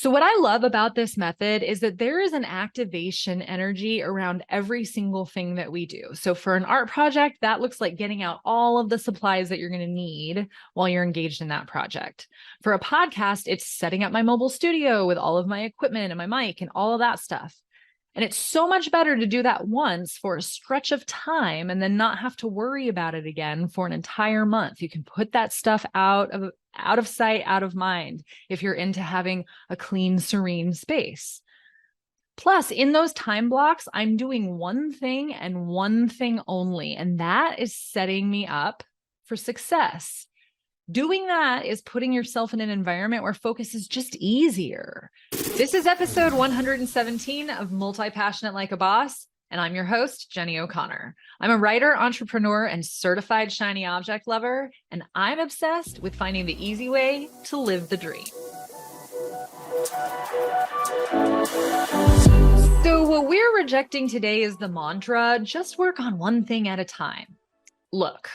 So what I love about this method is that there is an activation energy around every single thing that we do. So for an art project, that looks like getting out all of the supplies that you're going to need while you're engaged in that project. For a podcast, it's setting up my mobile studio with all of my equipment and my mic and all of that stuff. And it's so much better to do that once for a stretch of time and then not have to worry about it again for an entire month. You can put that stuff out of sight, out of mind, if you're into having a clean, serene space. Plus, in those time blocks, I'm doing one thing and one thing only, and that is setting me up for success. Doing that is putting yourself in an environment where focus is just easier. This is episode 117 of Multi-Passionate Like a Boss, and I'm your host, Jenny O'Connor. I'm a writer, entrepreneur, and certified shiny object lover, and I'm obsessed with finding the easy way to live the dream. So what we're rejecting today is the mantra, just work on one thing at a time. Look,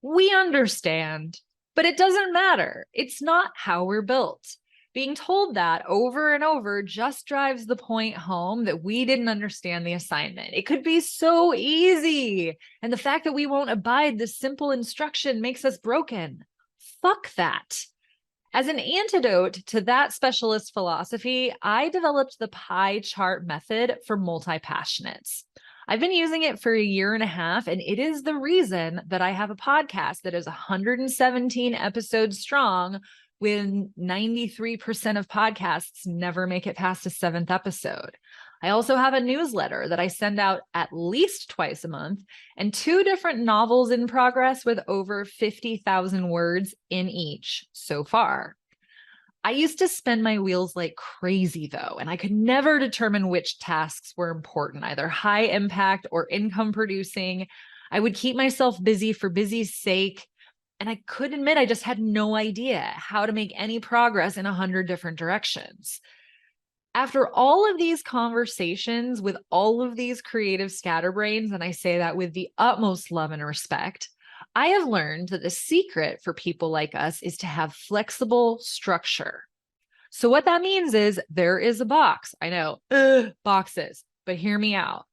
we understand, but it doesn't matter. It's not how we're built. Being told that over and over just drives the point home that we didn't understand the assignment. It could be so easy. And the fact that we won't abide this simple instruction makes us broken. Fuck that. As an antidote to that specialist philosophy, I developed the pie chart method for multi-passionates. I've been using it for a year and a half, and it is the reason that I have a podcast that is 117 episodes strong when 93% of podcasts never make it past a 7th episode. I also have a newsletter that I send out at least twice a month and 2 different novels in progress with over 50,000 words in each so far. I used to spin my wheels like crazy though, and I could never determine which tasks were important, either high impact or income producing. I would keep myself busy for busy's sake, and I could admit I just had no idea how to make any progress in 100 different directions. After all of these conversations with all of these creative scatterbrains, and I say that with the utmost love and respect, I have learned that the secret for people like us is to have flexible structure. So what that means is there is a box. I know, boxes, but hear me out.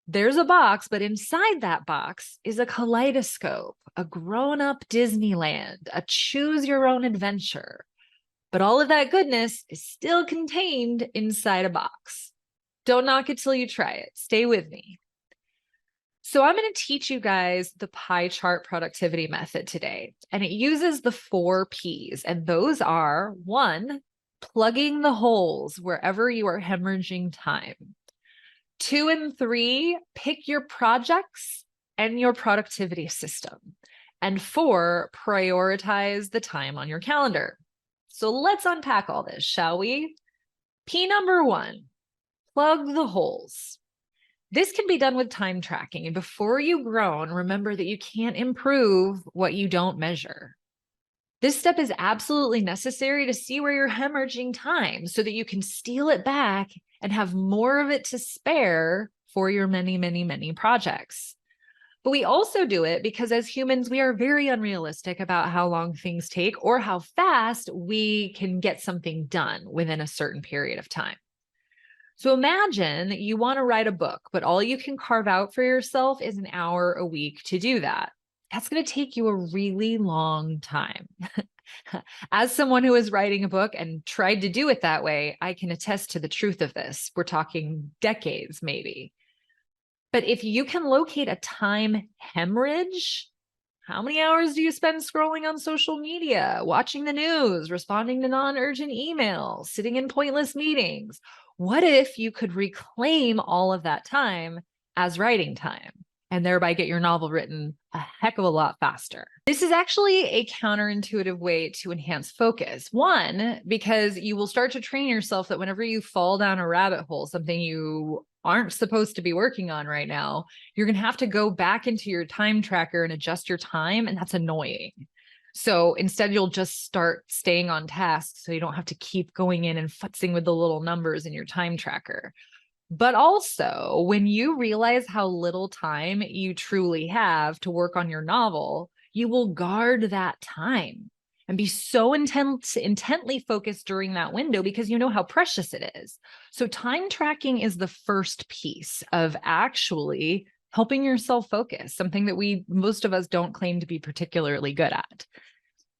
There's a box, but inside that box is a kaleidoscope, a grown-up Disneyland, a choose your own adventure. But all of that goodness is still contained inside a box. Don't knock it till you try it. Stay with me. So I'm going to teach you guys the pie chart productivity method today, and it uses the 4 Ps, and those are 1, plugging the holes wherever you are hemorrhaging time. 2 and 3, pick your projects and your productivity system. And 4, prioritize the time on your calendar. So let's unpack all this, shall we? P number 1, plug the holes. This can be done with time tracking. And before you groan, remember that you can't improve what you don't measure. This step is absolutely necessary to see where you're hemorrhaging time so that you can steal it back and have more of it to spare for your many, many, many projects. But we also do it because as humans, we are very unrealistic about how long things take or how fast we can get something done within a certain period of time. So imagine that you want to write a book, but all you can carve out for yourself is an hour a week to do that. That's going to take you a really long time. As someone who is writing a book and tried to do it that way, I can attest to the truth of this. We're talking decades, maybe. But if you can locate a time hemorrhage, how many hours do you spend scrolling on social media, watching the news, responding to non-urgent emails, sitting in pointless meetings? What if you could reclaim all of that time as writing time and thereby get your novel written a heck of a lot faster? This is actually a counterintuitive way to enhance focus. 1, because you will start to train yourself that whenever you fall down a rabbit hole, something you aren't supposed to be working on right now, you're going to have to go back into your time tracker and adjust your time. And that's annoying. So instead, you'll just start staying on task so you don't have to keep going in and futzing with the little numbers in your time tracker. But also, when you realize how little time you truly have to work on your novel, you will guard that time. and be so intently focused during that window because you know how precious it is. So time tracking is the first piece of actually helping yourself focus, something that most of us don't claim to be particularly good at.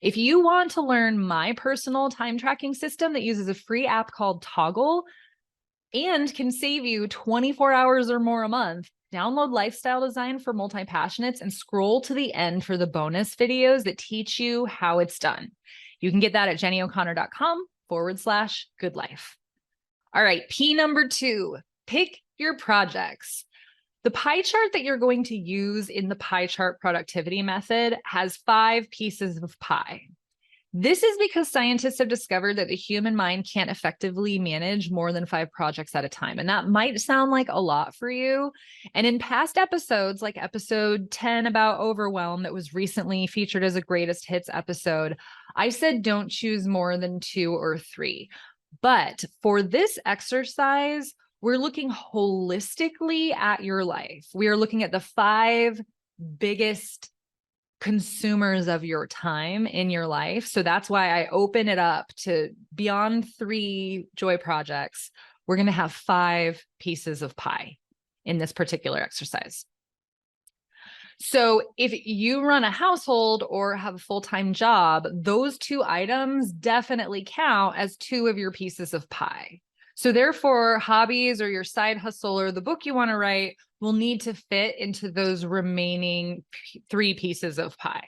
If you want to learn my personal time tracking system that uses a free app called Toggle and can save you 24 hours or more a month, download Lifestyle Design for Multi-Passionates and scroll to the end for the bonus videos that teach you how it's done. You can get that at jennyo'connor.com/good life. All right, P number 2, pick your projects. The pie chart that you're going to use in the pie chart productivity method has 5 pieces of pie. This is because scientists have discovered that the human mind can't effectively manage more than 5 projects at a time. And that might sound like a lot for you. And in past episodes, like episode 10 about overwhelm that was recently featured as a greatest hits episode, I said don't choose more than 2 or 3. But for this exercise, we're looking holistically at your life. We are looking at the 5 biggest consumers of your time in your life. So that's why I open it up to beyond 3 joy projects. We're going to have 5 pieces of pie in this particular exercise. So if you run a household or have a full-time job, those 2 items definitely count as 2 of your pieces of pie. So therefore, hobbies or your side hustle or the book you want to write will need to fit into those remaining 3 pieces of pie.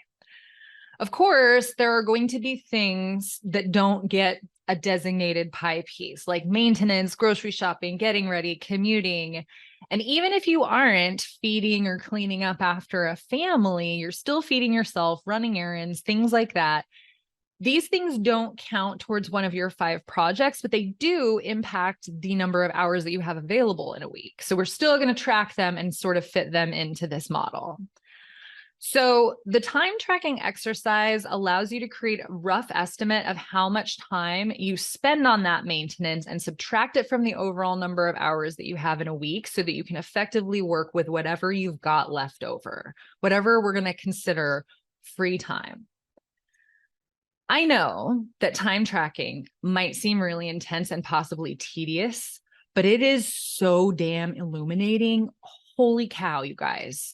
Of course, there are going to be things that don't get a designated pie piece, like maintenance, grocery shopping, getting ready, commuting. And even if you aren't feeding or cleaning up after a family, you're still feeding yourself, running errands, things like that. These things don't count towards one of your 5 projects, but they do impact the number of hours that you have available in a week. So we're still going to track them and sort of fit them into this model. So the time tracking exercise allows you to create a rough estimate of how much time you spend on that maintenance and subtract it from the overall number of hours that you have in a week so that you can effectively work with whatever you've got left over, whatever we're going to consider free time. I know that time tracking might seem really intense and possibly tedious, but it is so damn illuminating. Holy cow, you guys.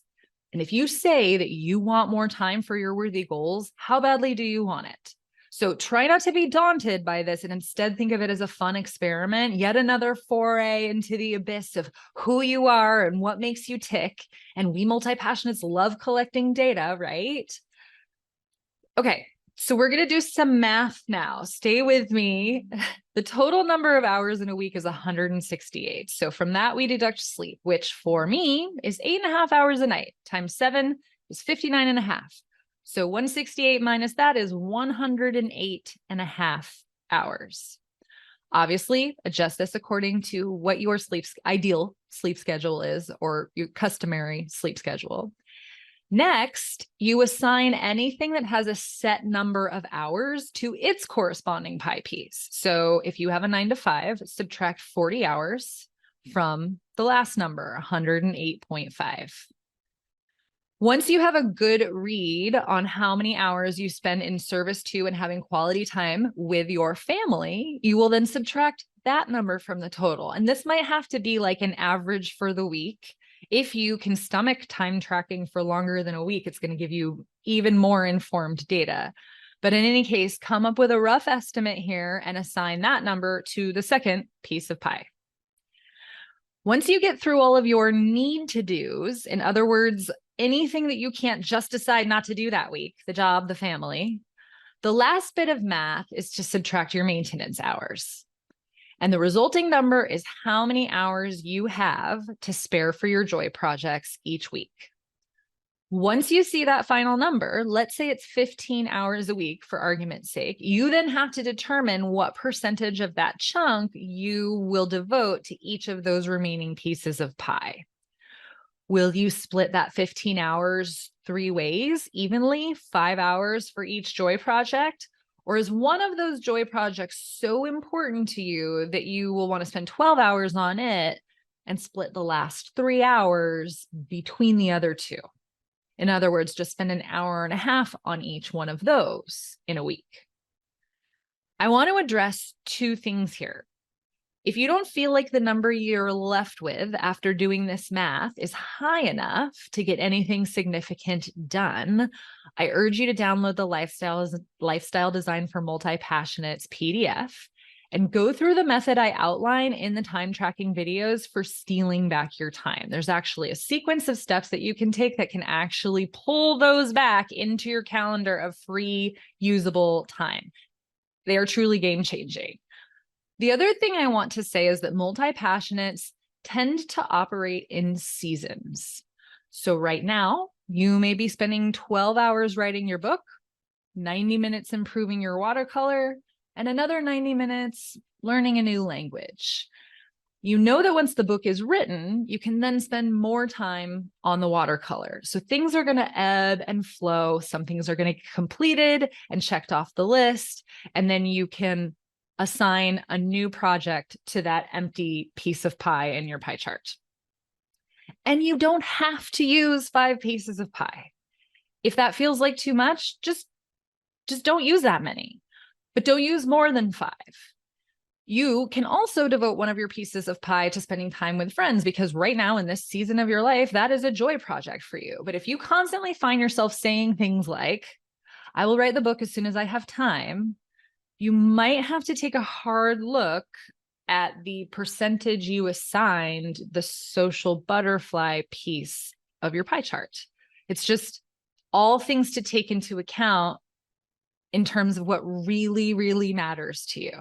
And if you say that you want more time for your worthy goals, how badly do you want it? So try not to be daunted by this and instead think of it as a fun experiment, yet another foray into the abyss of who you are and what makes you tick. And we multi-passionates love collecting data, right? Okay. So we're going to do some math now. Stay with me. The total number of hours in a week is 168. So from that, we deduct sleep, which for me is 8.5 hours a night times 7 is 59.5. So 168 minus that is 108.5 hours. Obviously, adjust this according to what your ideal sleep schedule is or your customary sleep schedule. Next, you assign anything that has a set number of hours to its corresponding pie piece. So if you have a 9 to 5, subtract 40 hours from the last number, 108.5. Once you have a good read on how many hours you spend in service to and having quality time with your family, you will then subtract that number from the total. And this might have to be like an average for the week. If you can stomach time tracking for longer than a week, it's going to give you even more informed data. But in any case, come up with a rough estimate here and assign that number to the second piece of pie. Once you get through all of your need to do's, in other words, anything that you can't just decide not to do that week, the job, the family, the last bit of math is to subtract your maintenance hours. And the resulting number is how many hours you have to spare for your joy projects each week. Once you see that final number, let's say it's 15 hours a week for argument's sake, you then have to determine what percentage of that chunk you will devote to each of those remaining pieces of pie. Will you split that 15 hours 3 ways evenly, 5 hours for each joy project? Or is one of those joy projects so important to you that you will want to spend 12 hours on it and split the last 3 hours between the other 2? In other words, just spend an hour and a half on each one of those in a week. I want to address two things here. If you don't feel like the number you're left with after doing this math is high enough to get anything significant done, I urge you to download the Lifestyle Design for Multi-Passionates PDF and go through the method I outline in the time tracking videos for stealing back your time. There's actually a sequence of steps that you can take that can actually pull those back into your calendar of free usable time. They are truly game-changing. The other thing I want to say is that multi-passionates tend to operate in seasons. So right now, you may be spending 12 hours writing your book, 90 minutes improving your watercolor, and another 90 minutes learning a new language. You know that once the book is written, you can then spend more time on the watercolor. So things are going to ebb and flow. Some things are going to get completed and checked off the list, and then you can assign a new project to that empty piece of pie in your pie chart. And you don't have to use 5 pieces of pie. If that feels like too much, just don't use that many, but don't use more than 5. You can also devote one of your pieces of pie to spending time with friends, because right now in this season of your life, that is a joy project for you. But if you constantly find yourself saying things like, I will write the book as soon as I have time, you might have to take a hard look at the percentage you assigned the social butterfly piece of your pie chart. It's just all things to take into account in terms of what really, really matters to you.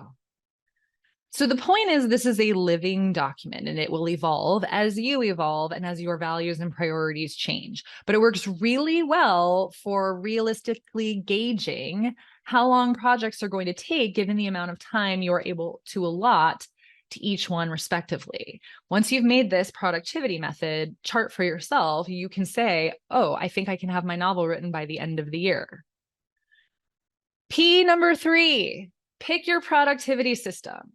So the point is, this is a living document, and it will evolve as you evolve and as your values and priorities change. But it works really well for realistically gauging how long projects are going to take, given the amount of time you are able to allot to each one respectively. Once you've made this productivity method chart for yourself, you can say, oh, I think I can have my novel written by the end of the year. P number 3, pick your productivity system.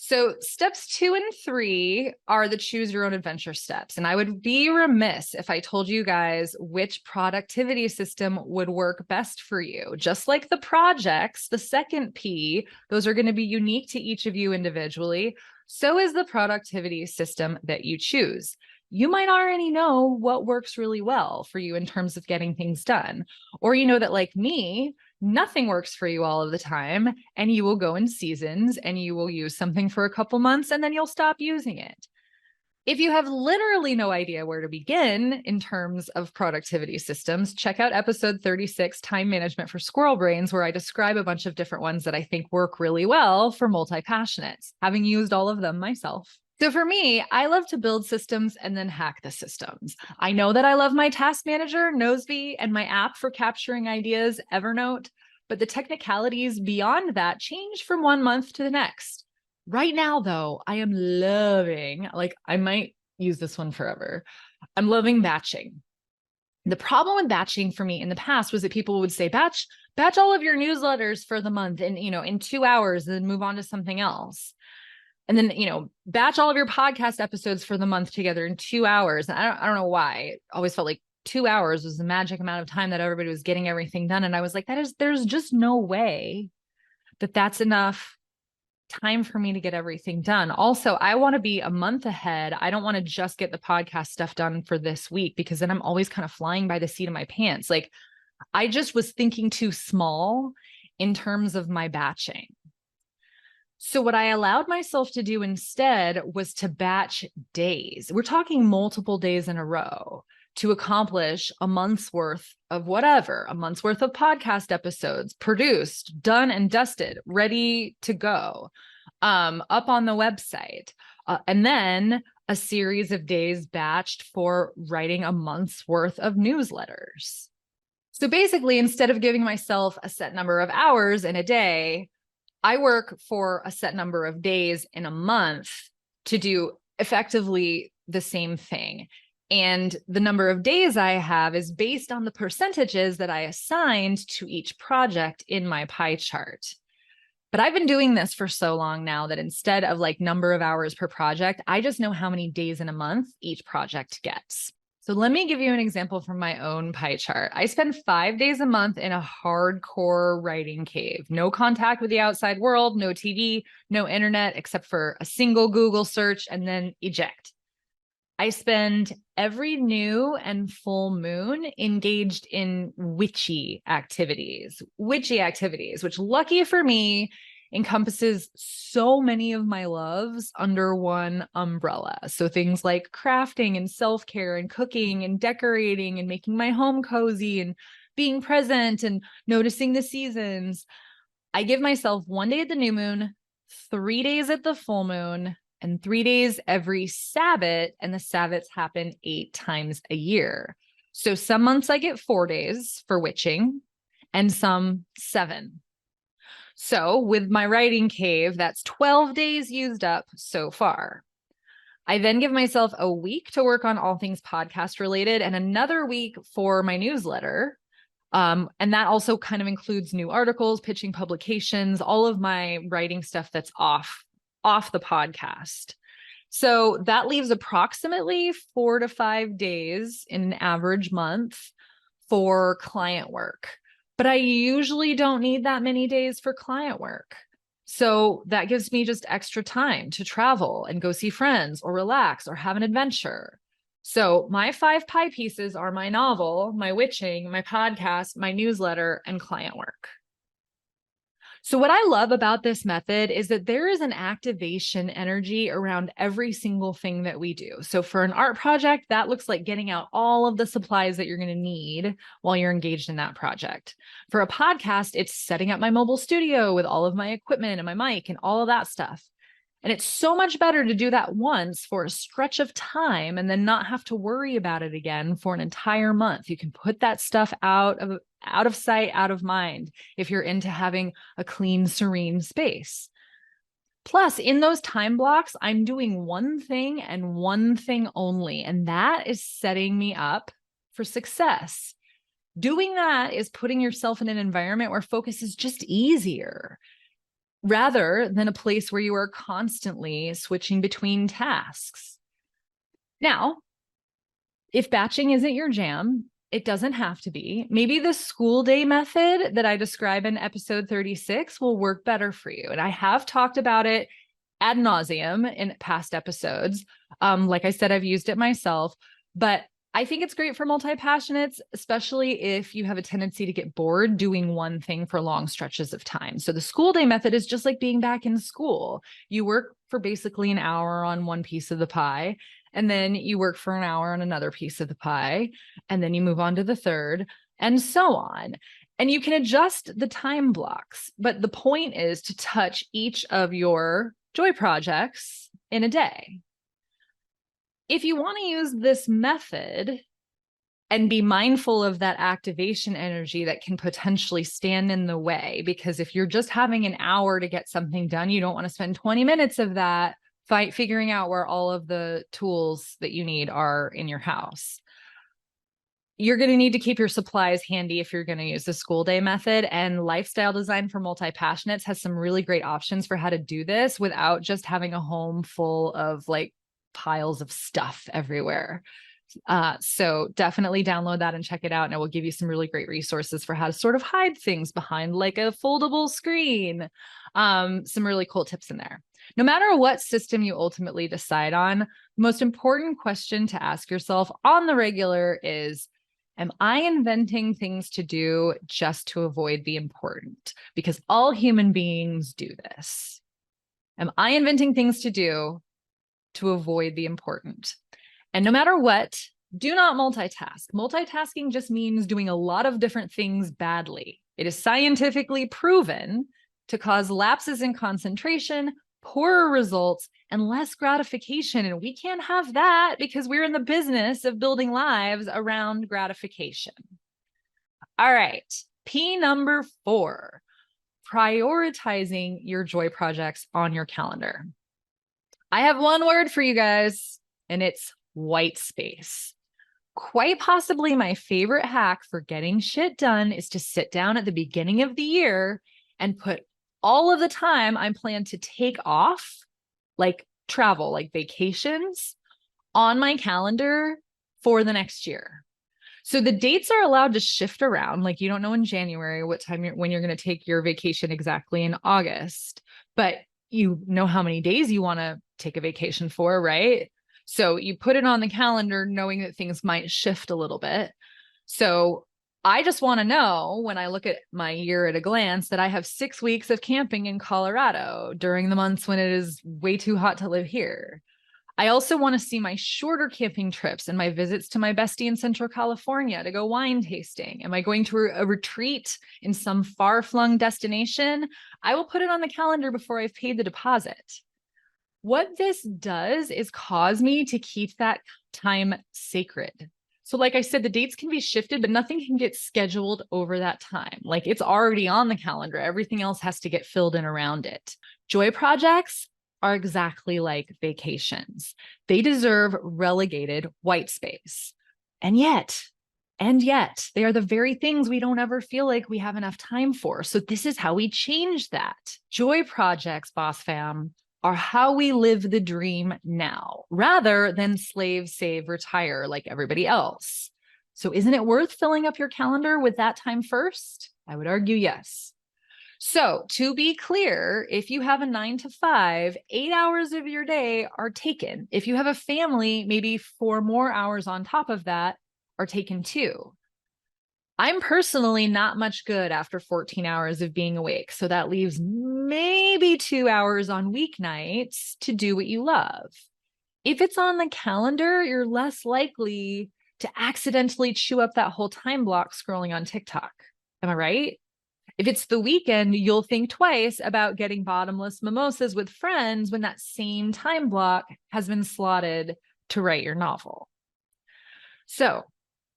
So steps 2 and 3 are the choose your own adventure steps. And I would be remiss if I told you guys which productivity system would work best for you. Just like the projects, the second P, those are going to be unique to each of you individually. So is the productivity system that you choose. You might already know what works really well for you in terms of getting things done. Or you know that, like me, nothing works for you all of the time, and you will go in seasons and you will use something for a couple months and then you'll stop using it. If you have literally no idea where to begin in terms of productivity systems, check out episode 36, Time Management for Squirrel Brains, where I describe a bunch of different ones that I think work really well for multi-passionates, having used all of them myself. So for me, I love to build systems and then hack the systems. I know that I love my task manager, Noseby, and my app for capturing ideas, Evernote, but the technicalities beyond that change from one month to the next. Right now, though, I am loving, I might use this one forever. I'm loving batching. The problem with batching for me in the past was that people would say, batch all of your newsletters for the month in 2 hours, and then move on to something else. And then, batch all of your podcast episodes for the month together in 2 hours. And I don't know why. It always felt like 2 hours was the magic amount of time that everybody was getting everything done. And I was like, there's just no way that that's enough time for me to get everything done. Also, I want to be a month ahead. I don't want to just get the podcast stuff done for this week, because then I'm always kind of flying by the seat of my pants. I just was thinking too small in terms of my batching. So what I allowed myself to do instead was to batch days. We're talking multiple days in a row to accomplish a month's worth of whatever, a month's worth of podcast episodes produced, done and dusted, ready to go, up on the website. And then a series of days batched for writing a month's worth of newsletters. So basically, instead of giving myself a set number of hours in a day, I work for a set number of days in a month to do effectively the same thing. And the number of days I have is based on the percentages that I assigned to each project in my pie chart. But I've been doing this for so long now that instead of number of hours per project, I just know how many days in a month each project gets. So let me give you an example from my own pie chart. I spend 5 days a month in a hardcore writing cave. No contact with the outside world, no TV, no internet, except for a single Google search and then eject. I spend every new and full moon engaged in witchy activities, which lucky for me encompasses so many of my loves under one umbrella. So things like crafting and self-care and cooking and decorating and making my home cozy and being present and noticing the seasons. I give myself 1 day at the new moon, 3 days at the full moon, and 3 days every Sabbath. And the Sabbaths happen 8 times a year. So some months I get 4 days for witching and some 7. So with my writing cave, that's 12 days used up so far. I then give myself a week to work on all things podcast related and another week for my newsletter. And that also kind of includes new articles, pitching publications, all of my writing stuff that's off the podcast. So that leaves approximately 4 to 5 days in an average month for client work. But I usually don't need that many days for client work. So that gives me just extra time to travel and go see friends or relax or have an adventure. So my 5 pie pieces are my novel, my witching, my podcast, my newsletter, and client work. So what I love about this method is that there is an activation energy around every single thing that we do. So for an art project, that looks like getting out all of the supplies that you're going to need while you're engaged in that project. For a podcast, it's setting up my mobile studio with all of my equipment and my mic and all of that stuff. And it's so much better to do that once for a stretch of time and then not have to worry about it again for an entire month. You can put that stuff out of sight, out of mind, if you're into having a clean, serene space. Plus, in those time blocks, I'm doing one thing and one thing only, and that is setting me up for success. Doing that is putting yourself in an environment where focus is just easier, rather than a place where you are constantly switching between tasks. Now, if batching isn't your jam, it doesn't have to be. Maybe the school day method that I describe in episode 36 will work better for you. And I have talked about it ad nauseum in past episodes. Like I said, I've used it myself, but I think it's great for multi-passionates, especially if you have a tendency to get bored doing one thing for long stretches of time. So the school day method is just like being back in school. You work for basically an hour on one piece of the pie, and then you work for an hour on another piece of the pie, and then you move on to the third, and so on. And you can adjust the time blocks, but the point is to touch each of your joy projects in a day. If you want to use this method and be mindful of that activation energy that can potentially stand in the way, because if you're just having an hour to get something done, you don't want to spend 20 minutes of that figuring out where all of the tools that you need are in your house. You're going to need to keep your supplies handy if you're going to use the school day method, and Lifestyle Design for Multi-Passionates has some really great options for how to do this without just having a home full of like piles of stuff everywhere. So definitely download that and check it out. And it will give you some really great resources for how to sort of hide things behind like a foldable screen. Some really cool tips in there. No matter what system you ultimately decide on, the most important question to ask yourself on the regular is, am I inventing things to do just to avoid the important? Because all human beings do this. Am I inventing things to do to avoid the important? And no matter what, do not multitask. Multitasking just means doing a lot of different things badly. It is scientifically proven to cause lapses in concentration, poorer results, and less gratification. And we can't have that because we're in the business of building lives around gratification. All right, P number 4, prioritizing your joy projects on your calendar. I have one word for you guys, and it's whitespace. Quite possibly my favorite hack for getting shit done is to sit down at the beginning of the year and put all of the time I plan to take off, like travel, like vacations, on my calendar for the next year. So the dates are allowed to shift around. Like you don't know in January when you're going to take your vacation exactly in August, but you know how many days you want to take a vacation for, right? So you put it on the calendar knowing that things might shift a little bit. So I just want to know when I look at my year at a glance that I have 6 weeks of camping in Colorado during the months when it is way too hot to live here. I also want to see my shorter camping trips and my visits to my bestie in Central California to go wine tasting. Am I going to a retreat in some far-flung destination? I will put it on the calendar before I've paid the deposit. What this does is cause me to keep that time sacred. So like I said, the dates can be shifted, but nothing can get scheduled over that time. Like it's already on the calendar. Everything else has to get filled in around it. Joy projects are exactly like vacations. They deserve relegated white space. And yet, they are the very things we don't ever feel like we have enough time for. So this is how we change that. Joy projects, boss fam, are how we live the dream now, rather than slave, save, retire like everybody else. So isn't it worth filling up your calendar with that time first? I would argue yes. So to be clear, if you have a 9 to 5, 8 hours of your day are taken. If you have a family, maybe 4 more hours on top of that are taken too. I'm personally not much good after 14 hours of being awake. So that leaves maybe 2 hours on weeknights to do what you love. If it's on the calendar, you're less likely to accidentally chew up that whole time block scrolling on TikTok. Am I right? If it's the weekend, you'll think twice about getting bottomless mimosas with friends when that same time block has been slotted to write your novel. So,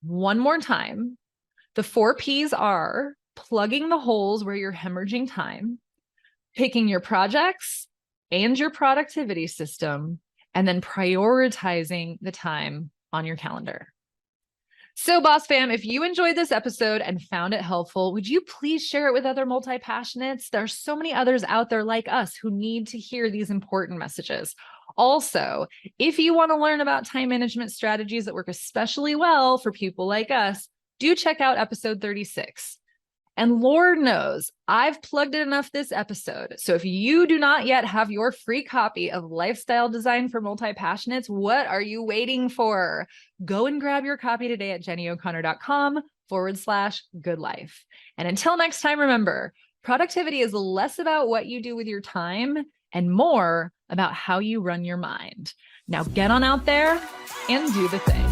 one more time, the 4 Ps are plugging the holes where you're hemorrhaging time, picking your projects and your productivity system, and then prioritizing the time on your calendar. So boss fam, if you enjoyed this episode and found it helpful, would you please share it with other multi-passionates? There are so many others out there like us who need to hear these important messages. Also, if you want to learn about time management strategies that work especially well for people like us, do check out episode 36. And Lord knows, I've plugged it enough this episode. So if you do not yet have your free copy of Lifestyle Design for Multi-Passionates, what are you waiting for? Go and grab your copy today at jennyo'connor.com/good life. And until next time, remember, productivity is less about what you do with your time and more about how you run your mind. Now get on out there and do the thing.